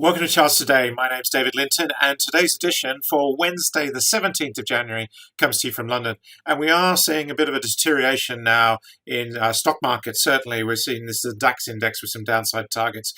Welcome to Charts Today. My name's David Linton, and today's edition for Wednesday, the 17th of January, comes to you from London. And we are seeing a bit of a deterioration now in stock markets. Certainly, we're seeing this the DAX index with some downside targets.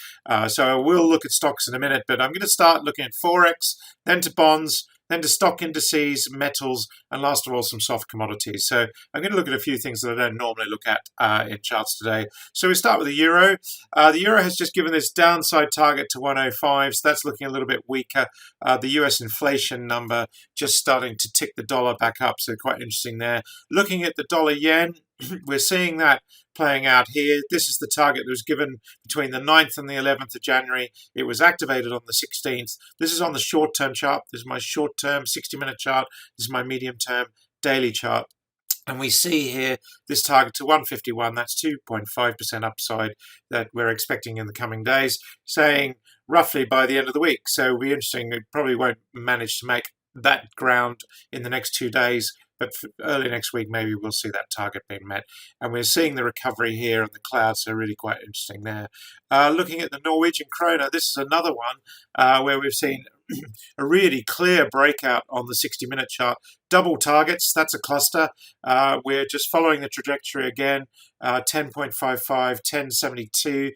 So we'll look at stocks in a minute, but I'm going to start looking at Forex, then to bonds, then to stock indices, metals, and last of all, some soft commodities. So I'm going to look at a few things that I don't normally look at in charts today. So we start with the euro. The euro has just given this downside target to 105, so that's looking a little bit weaker. The US inflation number just starting to tick the dollar back up, so quite interesting there. Looking at the dollar yen, we're seeing that playing out here. This is the target that was given between the 9th and the 11th of January. It was activated on the 16th. This is on the short-term chart. This is my short-term 60-minute chart. This is my medium-term daily chart. And we see here this target to 151, that's 2.5% upside that we're expecting in the coming days, saying roughly by the end of the week. So it'll be interesting. It probably won't manage to make that ground in the next 2 days, but early next week, maybe we'll see that target being met. And we're seeing the recovery here on the cloud, so really quite interesting there. Looking at the Norwegian Krone, this is another one where we've seen a really clear breakout on the 60-minute chart. Double targets, that's a cluster. We're just following the trajectory again, 10.55, 10.72.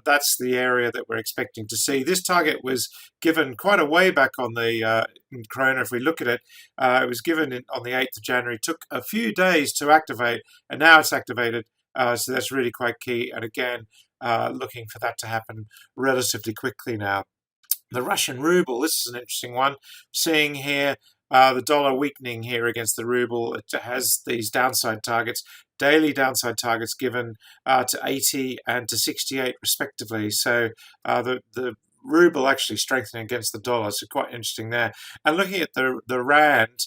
That's the area that we're expecting to see. This target was given quite a way back on the Krona. If we look at it, it was given on the 8th of January. Took a few days to activate, and now it's activated. So that's really quite key. And again, looking for that to happen relatively quickly now. The Russian ruble, this is an interesting one. Seeing here the dollar weakening here against the ruble. It has these downside targets, daily downside targets given to 80 and to 68 respectively. So the ruble actually strengthening against the dollar, so quite interesting there. And looking at the rand,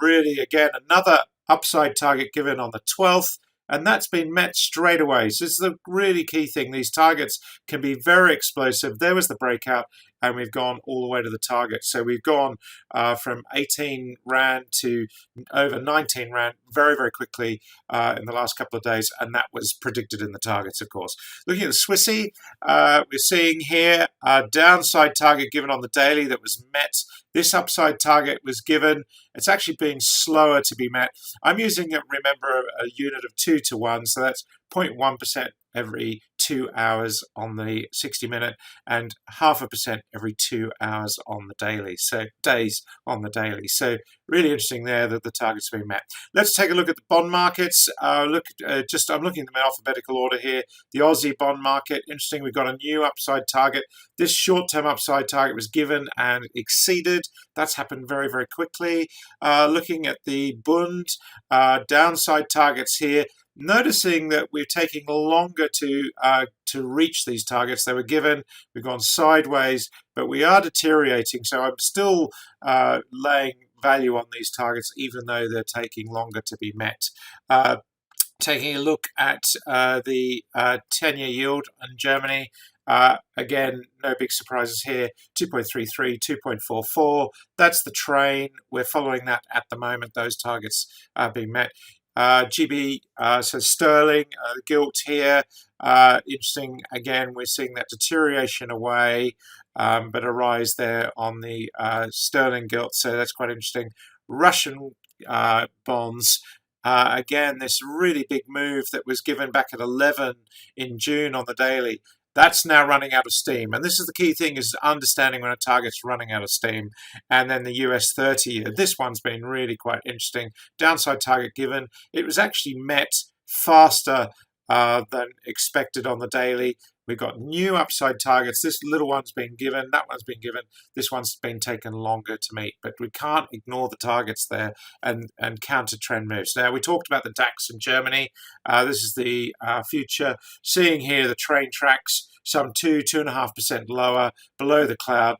really again another upside target given on the 12th. And that's been met straight away. So this is the really key thing. These targets can be very explosive. There was the breakout, and we've gone all the way to the target. So we've gone from 18 Rand to over 19 Rand very, very quickly in the last couple of days, and that was predicted in the targets, of course. Looking at the Swissy, we're seeing here a downside target given on the daily that was met. This upside target was given. It's actually been slower to be met. I'm using, remember, a unit of 2 to 1, so that's 0.1% every 2 hours on the 60-minute and 0.5% every 2 hours on the daily. So days on the daily. So really interesting there that the target's been met. Let's take a look at the bond markets. I'm looking at them in alphabetical order here. The Aussie Bond market, interesting. We've got a new upside target. This short-term upside target was given and exceeded. That's happened very, very quickly. Looking at the Bund, downside targets here. Noticing that we're taking longer to reach these targets. They were given, we've gone sideways, but we are deteriorating. So I'm still laying value on these targets, even though they're taking longer to be met. Taking a look at the 10-year yield in Germany. Again, no big surprises here. 2.33, 2.44. That's the train. We're following that at the moment. Those targets are being met. GB, so sterling, gilt here, interesting. Again, we're seeing that deterioration away, but a rise there on the sterling gilt, so that's quite interesting. Russian bonds, again, this really big move that was given back at 11 in June on the daily. That's now running out of steam. And this is the key thing, is understanding when a target's running out of steam. And then the US 30-year. This one's been really quite interesting. Downside target given. It was actually met faster than expected on the daily. We've got new upside targets. This little one's been given, that one's been given, this one's been taken longer to meet. But we can't ignore the targets there and counter trend moves. Now, we talked about the DAX in Germany. This is the future. Seeing here the train tracks, some 2.5% lower below the cloud.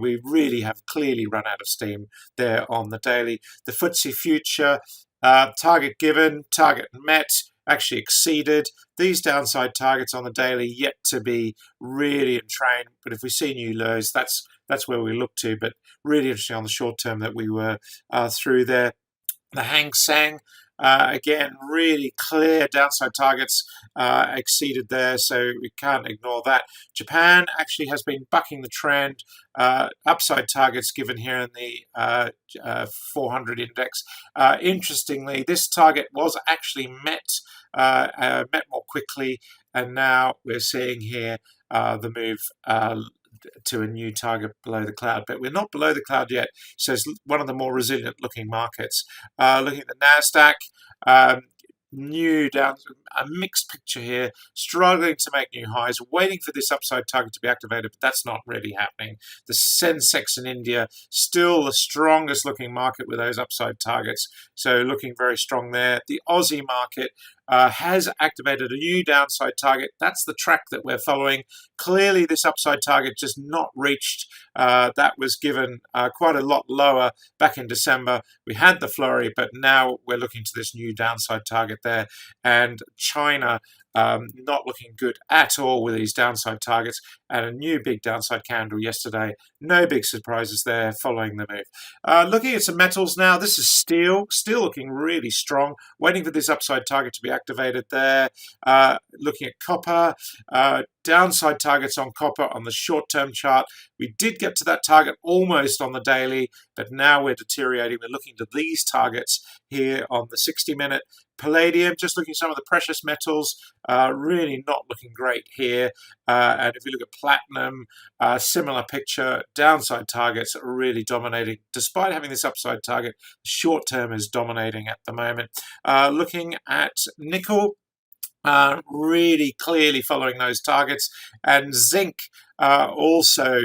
We really have clearly run out of steam there on the daily. The FTSE future, target given, target met, actually exceeded. These downside targets on the daily yet to be really entrained, but if we see new lows, that's where we look to. But really interesting on the short term that we were through there. The Hang Seng, Again, really clear downside targets exceeded there, so we can't ignore that. Japan actually has been bucking the trend. Upside targets given here in the 400 index. Interestingly, this target was actually met more quickly, and now we're seeing here the move to a new target below the cloud, but we're not below the cloud yet, so it's one of the more resilient looking markets. Looking at the Nasdaq, new down, a mixed picture here, struggling to make new highs, waiting for this upside target to be activated, but that's not really happening. The Sensex in India, still the strongest looking market with those upside targets, so looking very strong there. The Aussie market has activated a new downside target. That's the track that we're following. Clearly this upside target just not reached. That was given quite a lot lower back in December. We had the flurry, but now we're looking to this new downside target there. And China not looking good at all with these downside targets, and a new big downside candle yesterday. No big surprises there following the move. Looking at some metals now, this is steel, still looking really strong, waiting for this upside target to be activated there. Looking at copper, downside targets on copper on the short-term chart. We did get to that target almost on the daily, but now we're deteriorating. We're looking to these targets here on the 60-minute. Palladium, just looking at some of the precious metals, really not looking great here. And if we look at platinum, similar picture, downside targets are really dominating. Despite having this upside target, short term is dominating at the moment. Looking at nickel, really clearly following those targets, and zinc also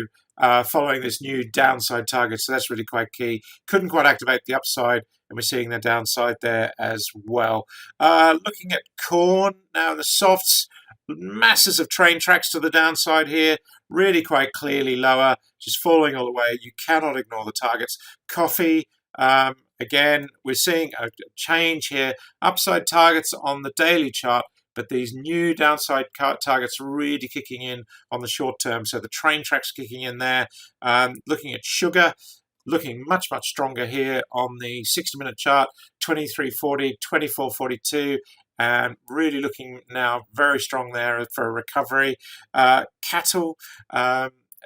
following this new downside target, so that's really quite key. Couldn't quite activate the upside, and we're seeing the downside there as well. Looking at corn now, the softs, masses of train tracks to the downside here, really quite clearly lower, just following all the way. You cannot ignore the targets. Coffee, again, we're seeing a change here. Upside targets on the daily chart, but these new downside targets are really kicking in on the short term. So the train tracks kicking in there. Looking at sugar, looking much, much stronger here on the 60-minute chart, 23.40, 24.42, and really looking now very strong there for a recovery. Cattle,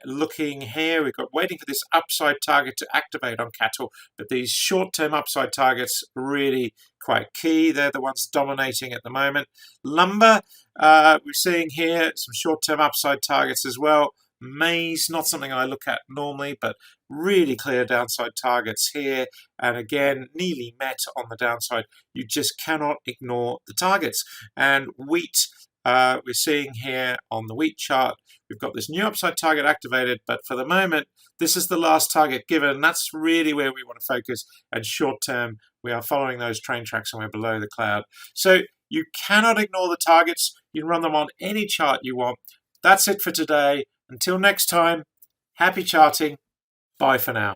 looking here, we've got waiting for this upside target to activate on cattle, but these short-term upside targets really quite key. They're the ones dominating at the moment. Lumber, we're seeing here some short-term upside targets as well. Maize, not something I look at normally, but really clear downside targets here, and again nearly met on the downside. You just cannot ignore the targets. And wheat, we're seeing here on the wheat chart, we've got this new upside target activated, but for the moment this is the last target given. That's really where we want to focus, and short term we are following those train tracks and we're below the cloud. So you cannot ignore the targets. You can run them on any chart you want. That's it for today. Until next time, happy charting. Bye for now.